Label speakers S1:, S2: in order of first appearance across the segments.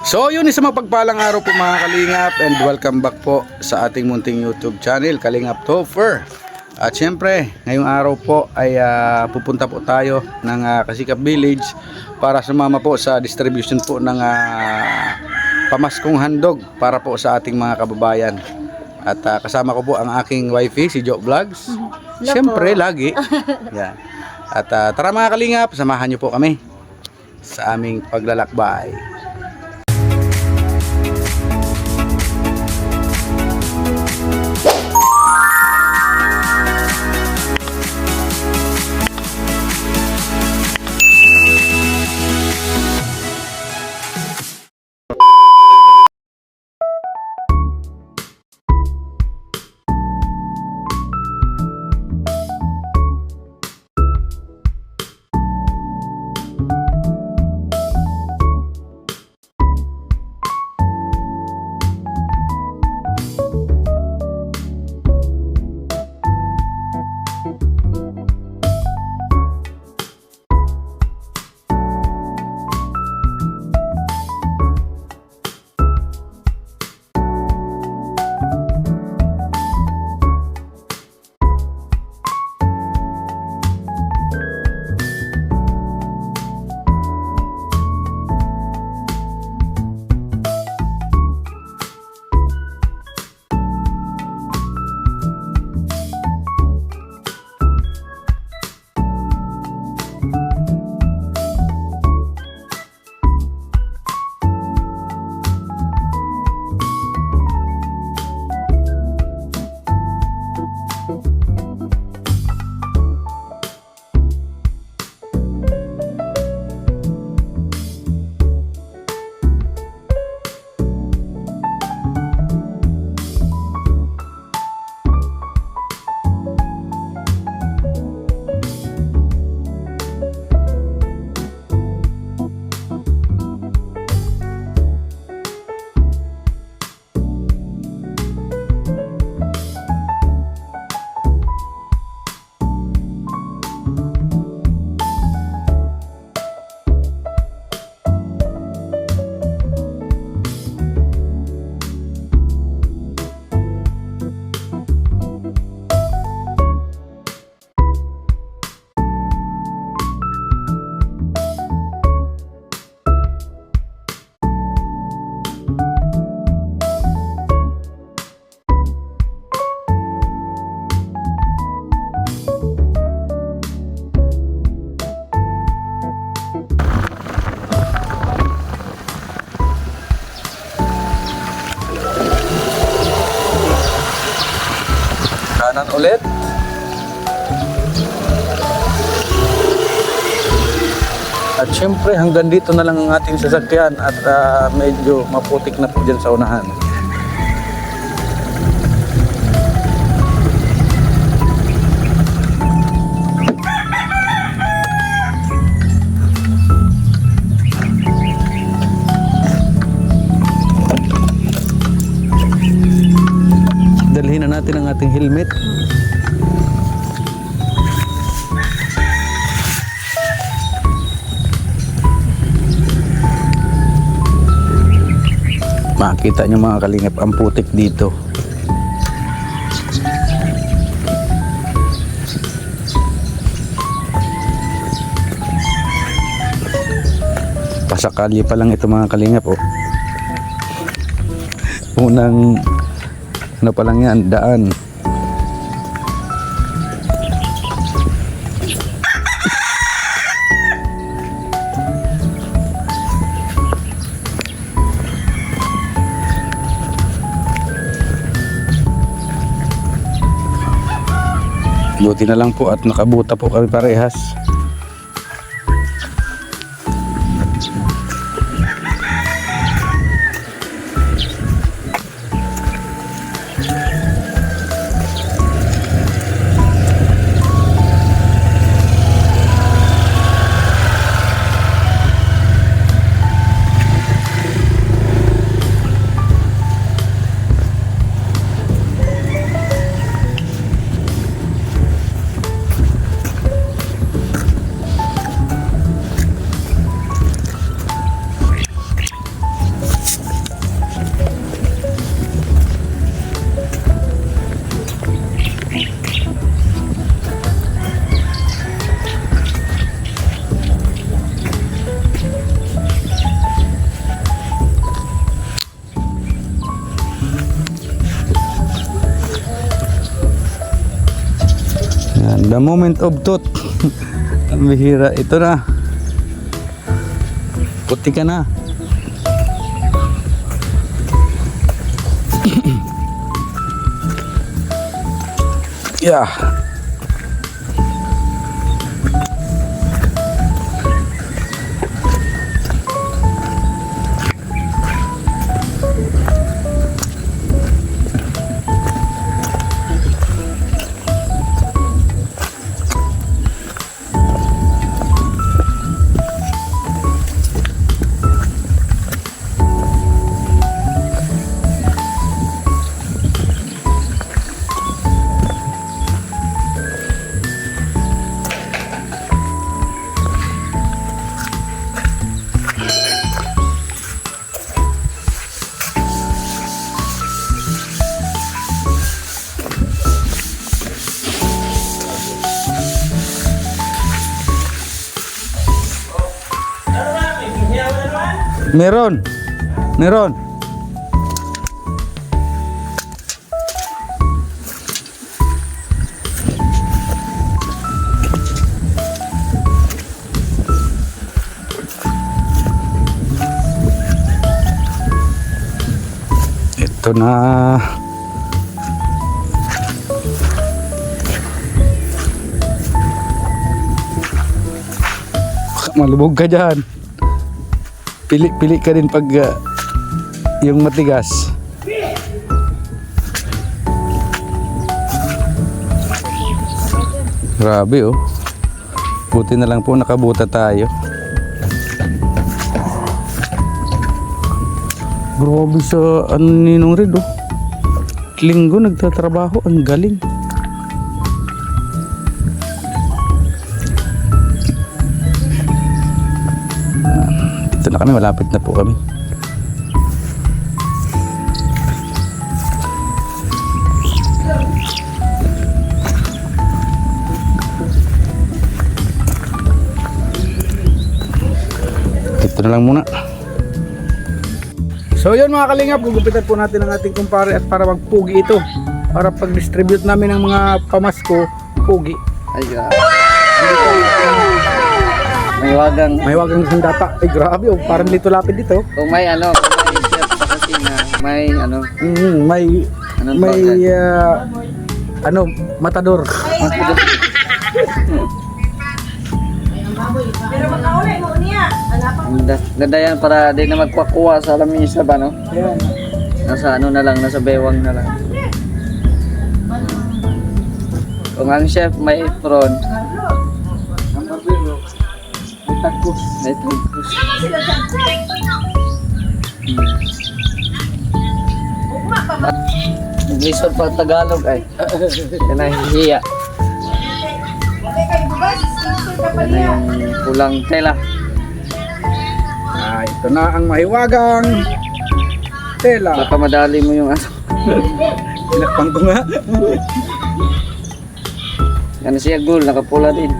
S1: So yun, isang mapagpalang araw po mga Kalingap, and welcome back po sa ating munting YouTube channel, Kalingap Topher. At syempre, ngayong araw po ay pupunta po tayo ng Kasikap Village para sumama po sa distribution po ng pamaskong handog para po sa ating mga kababayan. At kasama ko po ang aking wifey, si Jo Vlogs. Syempre, lagi. Yan. At tara mga Kalingap, samahan niyo po kami sa aming paglalakbay. Kanan ulit. At syempre hanggang dito na lang ang ating sasakyan at medyo maputik na po dyan sa unahan. Dalhin na natin ang ating helmet. Makita nyo mga Kalingap ang putik dito. Pasakali pa lang ito mga Kalingap, oh. Unang ano pa lang yan, daan. Buti na lang po at nakabuta po kami parehas. The moment of truth. Ang bihira. Ito na. Puti ka na. Yeah. Meron. Meron. Ito na. Malubog ka dyan. Pili ka din pag yung matigas. Grabe oh. Buti na lang po nakabuta tayo. Grabe sa ano ninong rin oh. Linggo nagtatrabaho, ang galing. Dito na kami, malapit na po kami. Dito na lang muna. So yun mga kalingap, gugupitan po natin ang ating kumpare at para magpugi ito. Para pag-distribute namin ng mga pamasko, pugi.
S2: Ay, grabe. May wagang
S1: sandata. Ay grabe oh, parang dito lapit dito.
S2: kung may ano, kung may chef kasi na, may ano, Anong
S1: may matador.
S2: ganda yan para di na magpakuha sa lamisa ba, no?
S1: Ayan.
S2: Nasa ano na lang, nasa bewang na lang. Kung ang chef may apron,
S1: Ang barbero, may tagpos.
S2: may tagpos. Lisod pa Tagalog ay. Kanahihiya. Yan na yung kulang tela.
S1: Ito na ang mahiwagang tela.
S2: Baka madali mo yung ano.
S1: Pinakpang ko nga.
S2: Yan siya gold, nakapula din.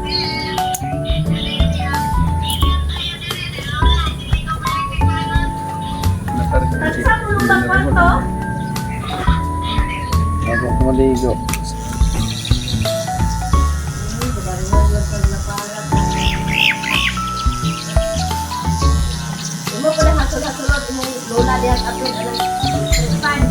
S2: Bago maligo.
S3: Mo pala masulod-sulod imong lola diha atong pan.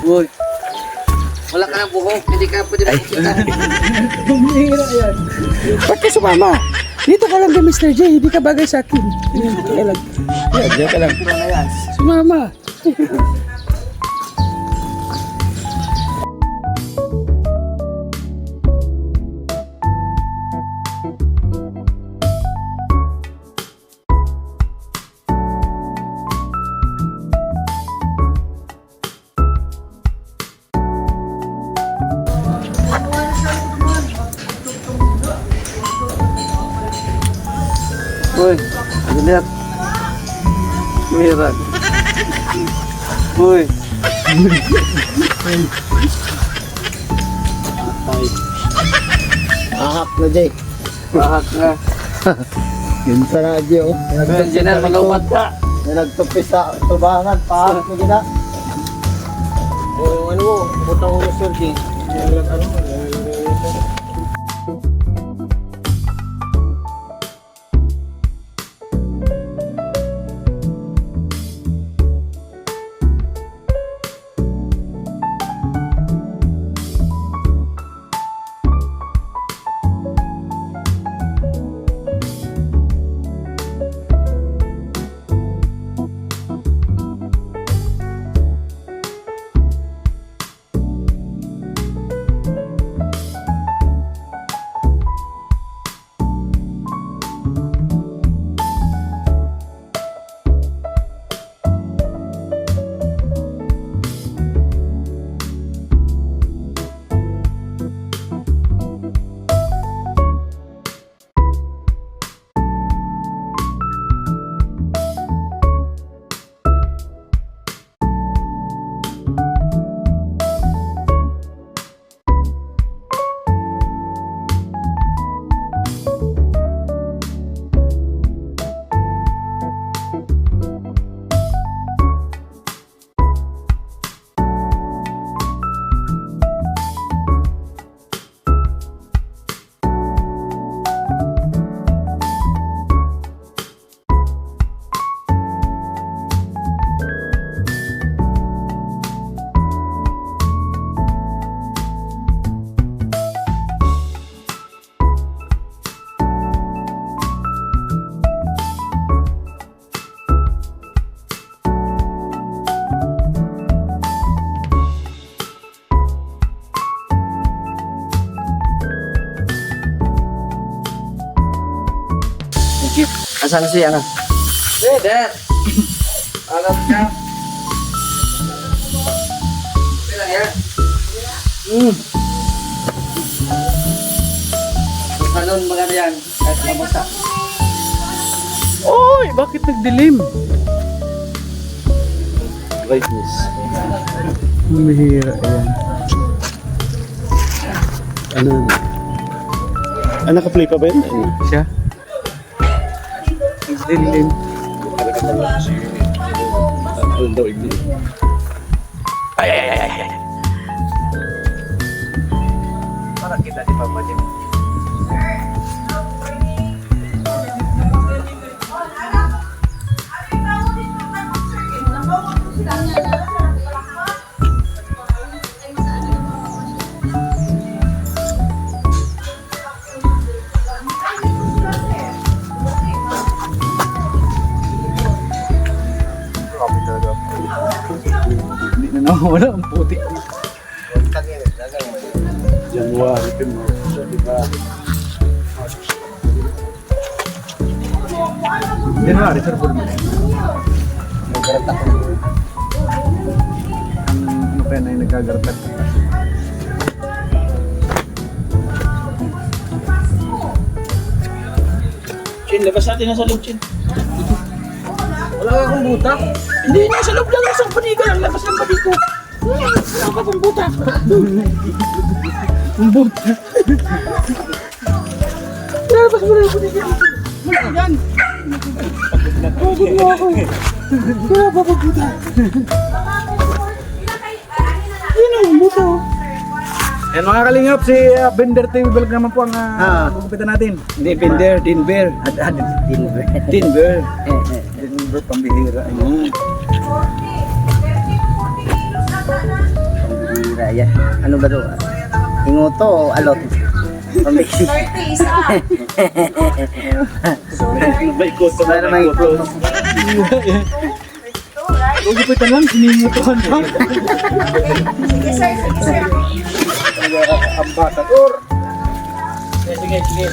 S2: Uy. Wala ka ng buhok, hindi ka pwede makikita.
S4: Bumihira yan. Ba't ka sumama? Dito ka lang kay Mr. J, hindi ka bagay sa akin. Dito ka lang. Dito ka lang.
S2: Ano na yan?
S4: Sumama.
S2: Uy, lihat. Miran. Uy.
S4: Ahak na, Jay.
S2: Bahak na.
S4: Yun sa radyo.
S2: Engineer, malumad ka.
S4: May nagtupis sa tubangan. Pahak na gina. O yung ano mo, butang ulo, Sir J.
S2: Asan si ano? Dad! Alam ka? Bilang yan? Salon maganda yan. Kahit mabasa.
S4: Oy, bakit nagdilim?
S2: Brightness.
S4: Bumihira yan.
S5: Ano? Ah, naka-play pa ba yun?
S4: Siya? Nagdilim.
S5: Alam daw, igli.
S2: Parang kita di Papa Jim.
S4: Hindi na nawawala ang putik.
S5: January, February, diba?
S4: January, sir, full month. Ang ano pa yan ay nagkagaratat.
S5: Chin, labas natin na sa loob, Chin.
S4: Wala ka akong buta?
S5: Hindi, nasa loob lang isang paniga lang. Labas ng pati ko. Wala ka pang buta.
S4: Ang buta.
S5: Labas mo na yung paniga dito. Yan. Pagod mo ako. Wala pa pang buta. Yan ang buta.
S4: Yan mga kalingap, si Bender TV Vlog naman po ang pupupitan natin.
S2: Hindi, Binder, Dinber. Dinber.
S4: Denver. Denver, pambihira.
S2: Raya. Ano ba to? Ingoto o alot? Pambiksi.
S3: 30 isa.
S2: Para may ikot.
S5: Huwag po ito lang, sinimutuhan lang.
S3: Sige sir, sige sir.
S5: Sige, sige.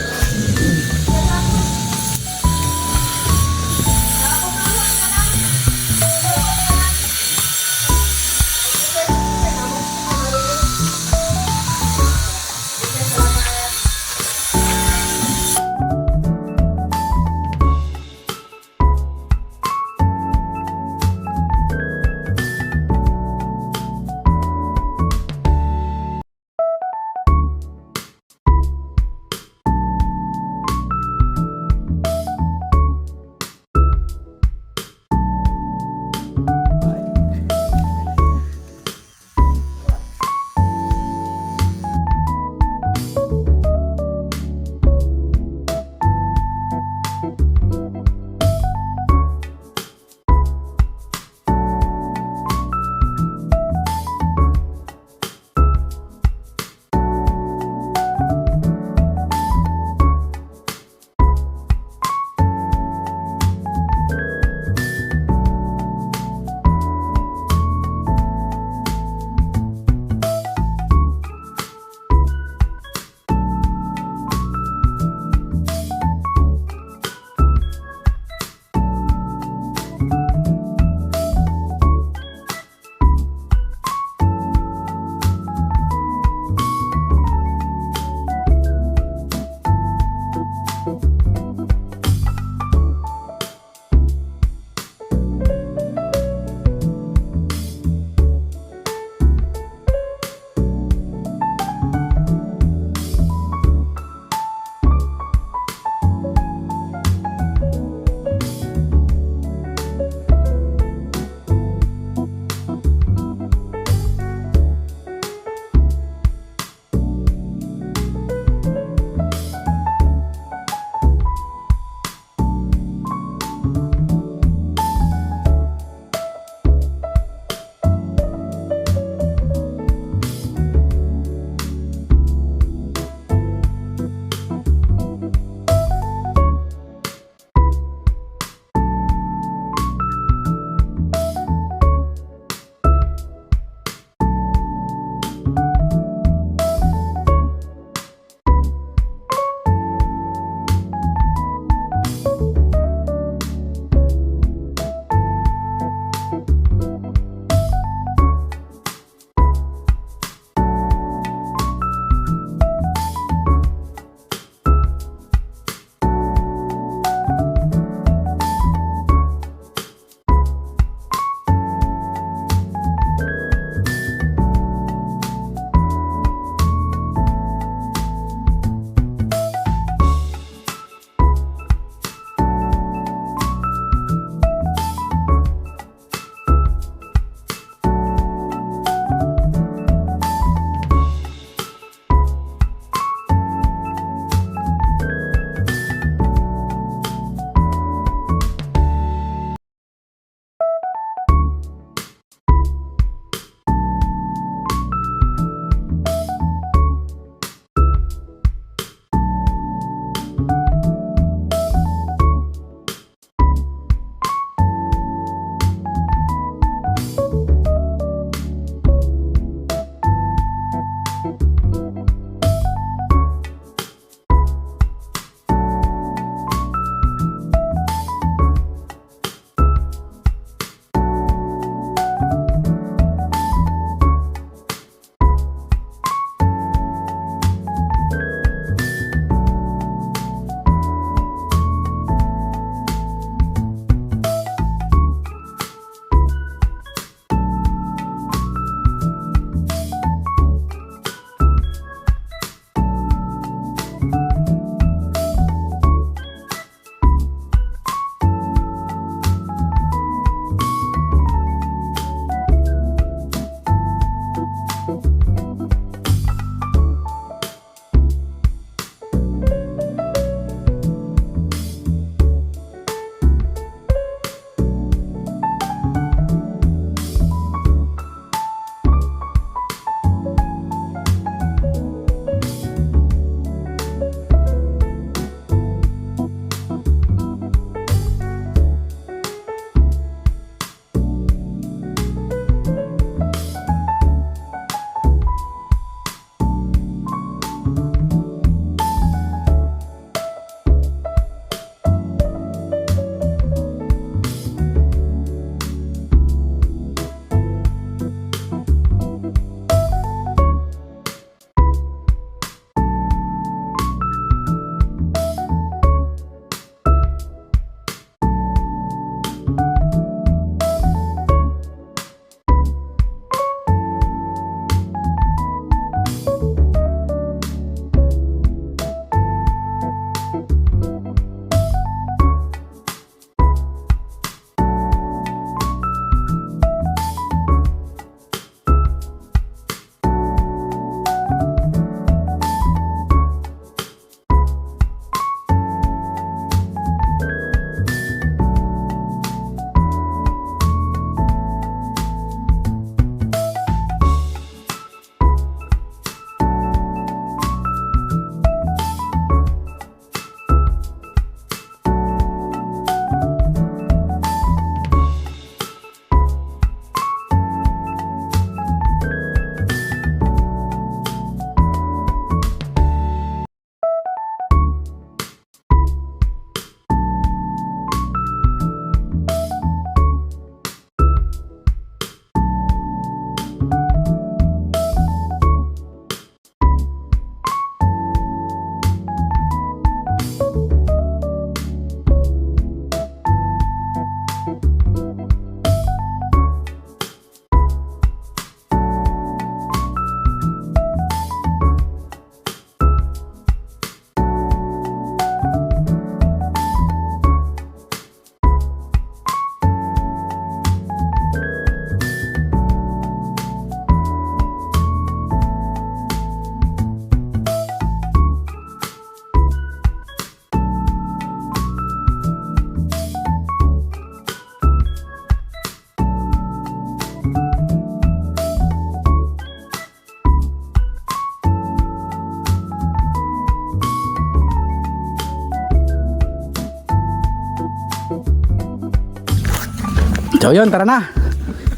S1: So yun, tara na.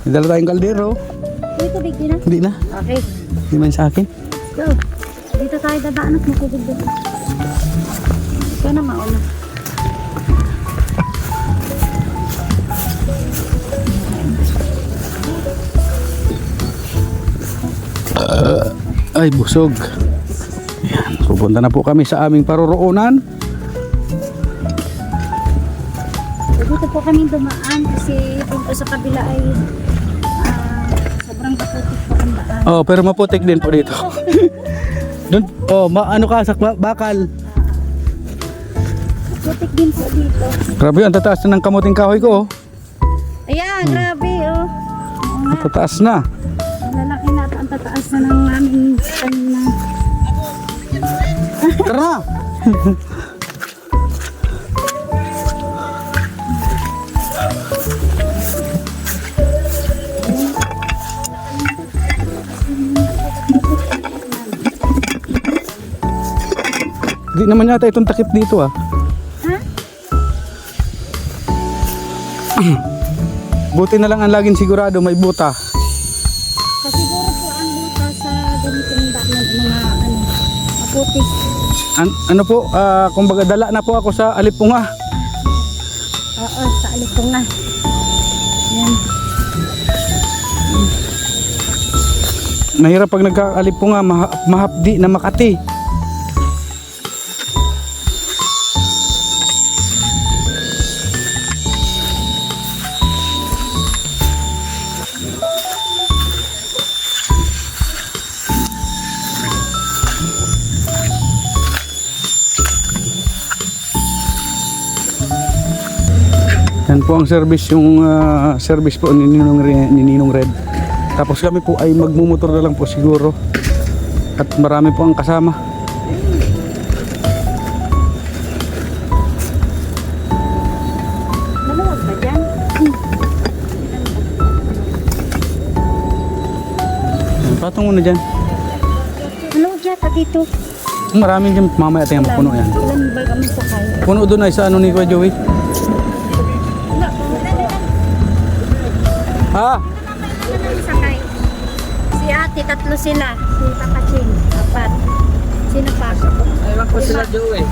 S1: May dala tayong kaldero.
S3: May tubig din na.
S1: Hindi na.
S3: Okay.
S1: Hindi man sa akin.
S3: Go. Dito tayo dadaan at matubig dito. Ikaw na mauna.
S1: Ay, busog. Yan, pupunta na po kami sa aming paroroonan.
S3: So, dito po kami dumaan kasi doon po sa kabila ay sobrang kaputik po ang daan.
S1: Oh, pero maputik din po dito. Doon, ano ka sa bakal.
S3: Kaputik din po dito.
S1: Grabe, ang tataas na ng kamuting kahoy ko.
S3: Ayan, grabe oh. Oo nga,
S1: Ang tataas na.
S3: ang lalaki na at ang tataas na ng aming kanina.
S1: Tara na. Hindi naman yata itong takip dito ah.
S3: Ha?
S1: Buti na lang ang laging sigurado may buta.
S3: Kasiguro po ang buta sa ganitong daan ng mga maputik.
S1: Ano po, kumbaga dala na po ako sa Alipunga.
S3: Oo, sa alipong na. Yan.
S1: Mahirap pag nagka-Alipunga, mahapdi na Makati. Yan po ang service, yung service po ni Ninong Red. Tapos kami po ay magmumotor na lang po siguro. At marami po ang kasama.
S3: Maluwag ba dyan?
S1: Yan, patong muna dyan.
S3: Maluwag yata dito.
S1: Maraming dyan, mamaya tayo mapuno yan.
S3: Ilan ba kami sakay?
S1: Puno doon ay sa ano ni Kuya Joey. Ha?
S3: Sakay. Si ate, tatlo sila. Si Papa Ching, apat. Sino pa?
S2: Ewan ko sila Joey.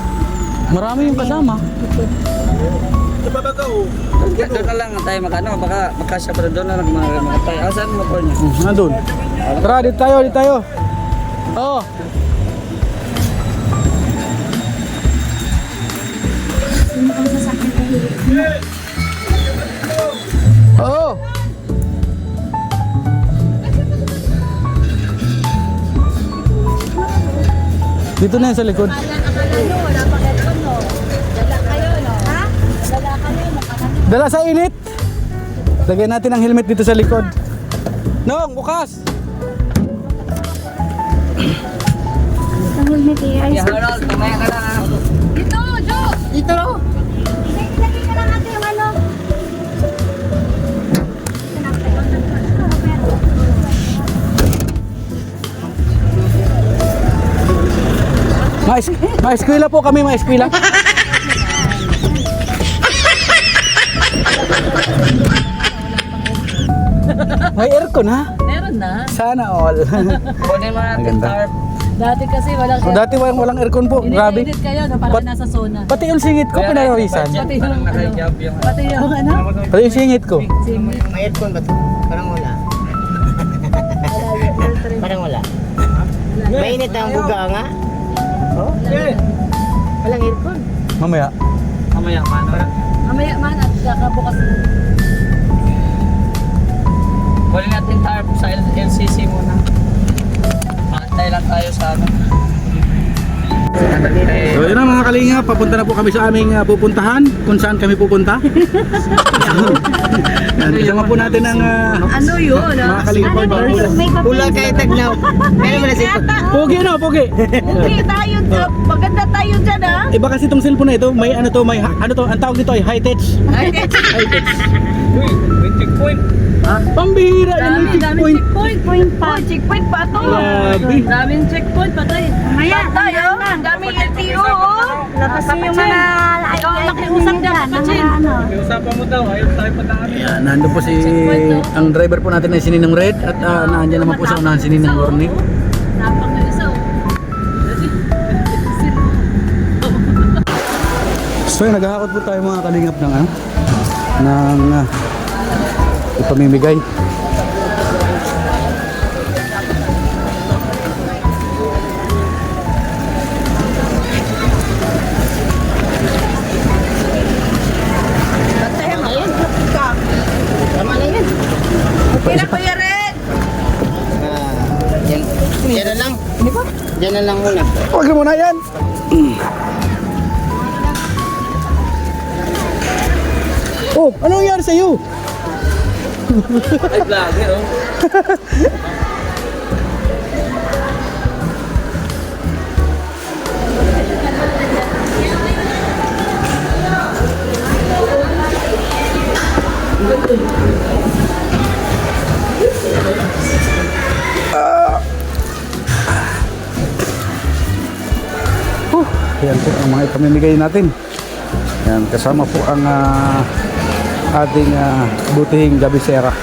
S1: Marami yung kasama.
S2: Doon na lang tayo magano, baka makasya pa doon na lang mga tayo. Asan mo po niya?
S1: Nandun. Tara, dito tayo, dito tayo. Oo.
S3: Sino ang sasakyan kayo?
S1: Oo. Dito na yan sa likod. Dala sa init. Lagyan natin ang helmet dito sa likod. Nong, bukas.
S3: Ang helmet eh. Ayos.
S2: Harold, kamaya ka lang ha.
S3: Dito, Jo! Dito! Ilagay ka lang natin yung ano.
S1: Maeskwela po kami, maeskwela. May aircon ha?
S5: Meron na.
S1: Sana all.
S2: Kunin mo natin
S1: Maganda.
S2: tarp.
S5: Dati kasi walang
S1: Dati walang aircon po, grabe.
S5: Init kayo, no? Parang nasa zona.
S1: Pati yung singit ko pinawisan.
S5: Pati yung
S2: Parang
S5: ano,
S2: naka-job yung
S5: pati yung ano,
S1: Pati yung singit ko.
S5: singit.
S6: May aircon ba ito? Parang wala. Parang wala. Mainit ang buga nga. Oh? Walang aircon.
S1: Mamaya.
S2: kamaya man.
S5: Mamaya man at saka bukas.
S2: Kunin natin tarp sa LCC muna. Pantay lang tayo sa ano.
S1: So yun na mga kalinga, papunta na po kami sa aming pupuntahan. Kung saan kami pupunta. Kasama po natin ang
S5: Ano yun?
S1: mga kalinga po.
S3: May papel.
S6: Pula kay tagnaw. Kaya mo na siya.
S1: Pogi no, pogi.
S5: Okay, tayo dyan. Maganda tayo dyan ha.
S1: Iba kasi itong cellphone na ito, may ano to, may ano to, ang tawag nito ay high touch.
S5: Ay,
S1: High touch.
S5: Uy, may checkpoint.
S4: Pambihira yan yung checkpoint.
S3: Checkpoint pa to.
S4: Grabe.
S2: Daming checkpoint, patay.
S3: Maya, tayo.
S2: Daming LTO, oh.
S3: Labas yung mga
S2: nakiusap dyan, kapatid.
S5: May usapan mo daw, ayaw tayo padaan.
S1: Ayan, nandun po ang driver po natin ay si Ninong Red at naandyan naman po sa unahan si Ninong Orny.
S2: Napakaisaw.
S1: So yun, naghahakot po tayo mga kalingap ng ipamimigay.
S6: Tama na yan.
S3: Okay na Kuya Red.
S6: Yan na lang. Yan na lang muna.
S1: Huwag na muna yan!
S4: Oh, anong nangyari sa'yo?
S5: Ay, vlogger, oh.
S1: Yan po ang mga ipamimigay natin. Yan, kasama po ang ating butihing Gabisera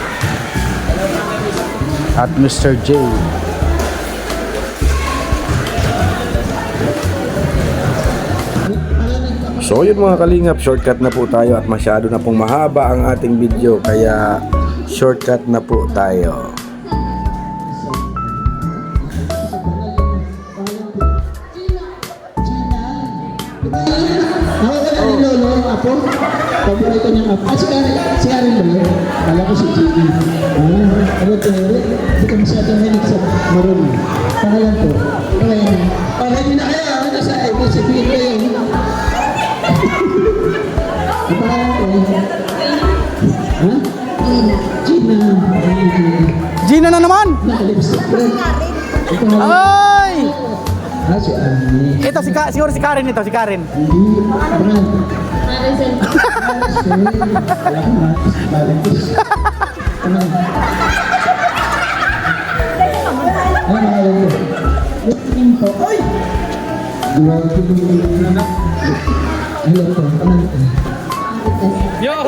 S1: at Mr. J. So yun mga kalingap, shortcut na po tayo at masyado na pong mahaba ang ating video kaya shortcut na po tayo.
S7: Nakakala ni Lolo, apo? Paborito niyang apo. Ah, si Karen ba yun? Kala ko si Gigi. Ano to? Hindi ka masyadong hinig sa marunong. Pangalan po. Pangalan. Pangalan na kaya. Ano sa ibig sabihin ko yun? Ang pangalan ko. Ha? Gina.
S4: Gina na naman!
S7: Nakalipstick ko. Ang pangalan.
S4: Ay!
S7: Ah, si Annie.
S4: Ito, siguro si Karen ito, si Karen.
S7: Hindi. Pangalan. Maricel. Ay!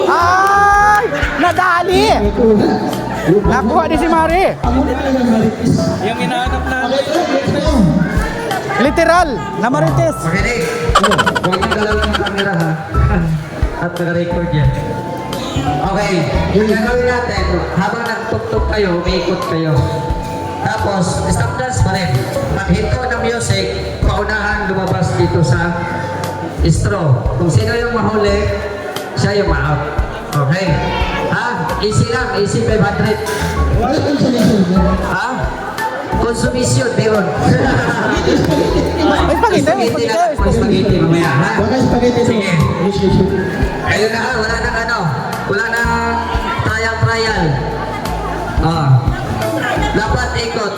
S4: Ay! Nadali! Nakuha ni si Mari.
S5: Yung hinahanap namin.
S4: Literal, na Marites.
S8: Huwag yung galaw ng camera ha. At nag-record yan. Okay, yung gagawin natin, habang nagtuktok kayo, umiikot kayo. Tapos, stop dance pa rin. Pag hinto ng music, paunahan lumabas dito sa straw. Kung sino yung mahuli, siya yung ma-out. Okay? Ha? Easy lang, easy 500. Ha? Konsumisyon, meron.
S4: Ay, spaghetti,
S8: lang, spaghetti mamaya, ha?
S7: Baka spaghetti ito.
S8: Sige. Ayun na, wala nang ano, wala nang trial. Dapat ikot.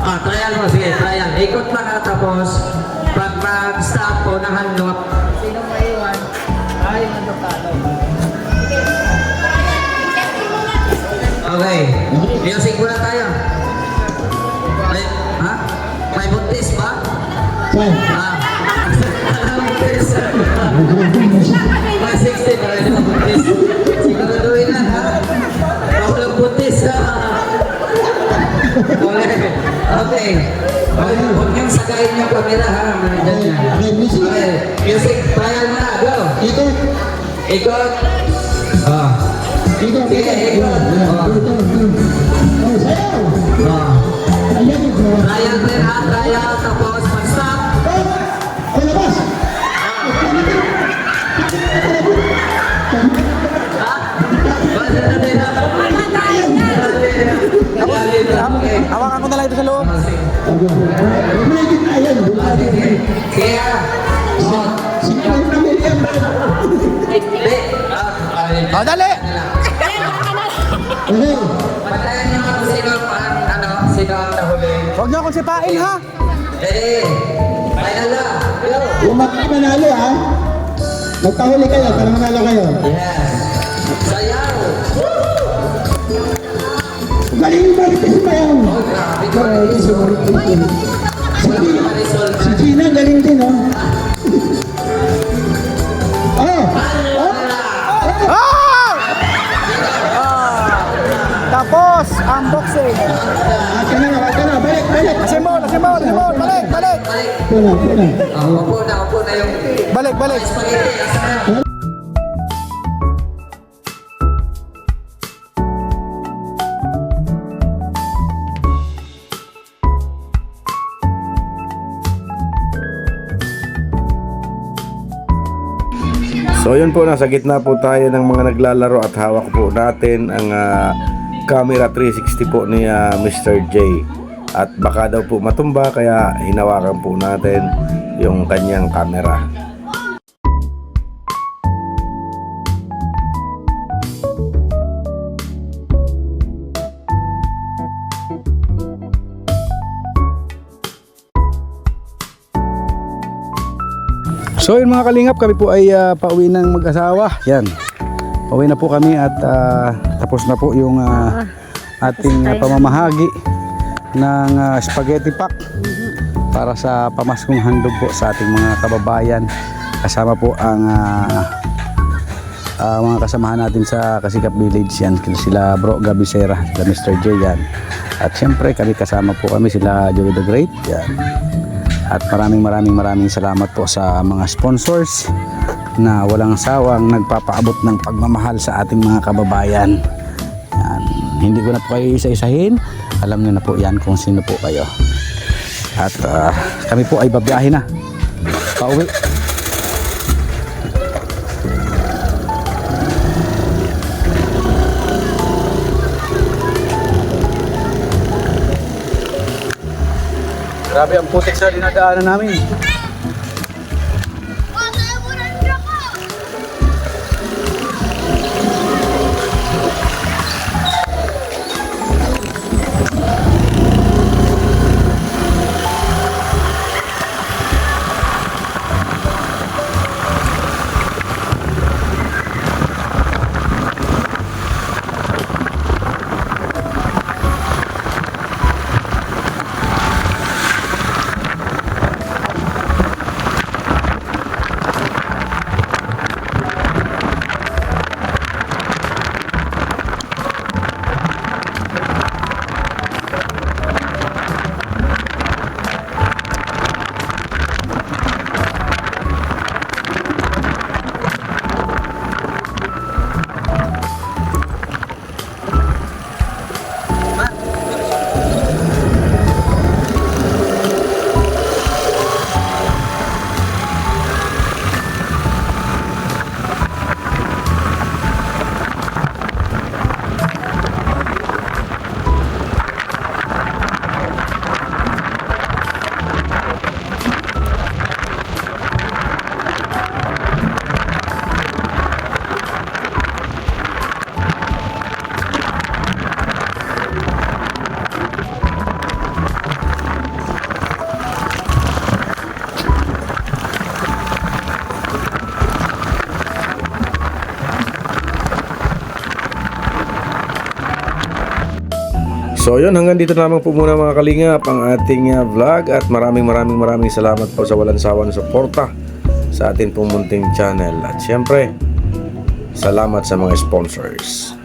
S8: Trial mo, sige, trial. Ikot lang ha, tapos pag mag-stop po, nahanap.
S2: Sino maiwan? Ay, nandukalo.
S8: Okay, music muna tayo. Ay, ha? May buntis ba?
S7: Saan?
S8: Buntis. May 16 na rin ang buntis. Siguraduhin lang ha. Walang buntis ha. Okay. Huwag niyong sakayin yung camera ha. Nandiyan yan.
S7: Okay, music.
S8: Okay, music. Trial na. Go.
S7: Ikot.
S8: Ikot.
S7: Ikot.
S8: Sige, ikot.
S7: Oh, sayaw. Ayan yung gawa.
S8: Trial rin ha. Trial. Tapos mag-stop.
S7: Oh, labas.
S4: Hawakan ko na lang ito sa loob.
S7: Break na yan.
S8: Kaya,
S7: Sige, pamilya ba?
S4: O, dali!
S7: Okay.
S8: patayan niyo kung sino ang nahuli.
S4: Huwag niyo akong sipain, ha?
S8: Final na. Go.
S7: Yung manalo ha. Magpahuli kayo para manalo kayo.
S8: Yes. Sayaw!
S7: Galing yung Marites ba yan?
S8: Oh, grabe ko.
S7: Grabe si Marites.
S8: Marisol.
S7: Si Gina galing din, oh. Oh!
S5: Tapos, unboxing.
S7: Wag ka na, balik, balik.
S5: Simon, balik.
S7: Puna.
S8: Upo na yung
S5: Balik.
S8: spaghetti.
S1: So yun po, nasa gitna po tayo ng mga naglalaro at hawak po natin ang camera 360 po ni Mr. J. At baka daw po matumba kaya hinawakan po natin yung kanyang camera. So yun mga kalingap, kami po ay pauwi ng mag-asawa. Yan. Pauwi na po kami at tapos na po yung ating pamamahagi ng spaghetti pack para sa pamaskong handog po sa ating mga kababayan. Kasama po ang mga kasamahan natin sa Kasikap Village. Yan, sila Bro Gabisera, sila Mr. J yan. At syempre kami kasama po kami sila Joey the Great. Yan. At maraming salamat po sa mga sponsors na walang sawang nagpapaabot ng pagmamahal sa ating mga kababayan. Yan. Hindi ko na po kayo isa-isahin. Alam niyo na po yan kung sino po kayo. At kami po ay babiyahe na. Pauwi. Grabe ang putik sa dinadaanan namin. So yun, hanggang dito lamang po muna mga kalingap ang ating vlog at maraming salamat po sa walang sawang suporta sa ating pong munting channel. At syempre, salamat sa mga sponsors.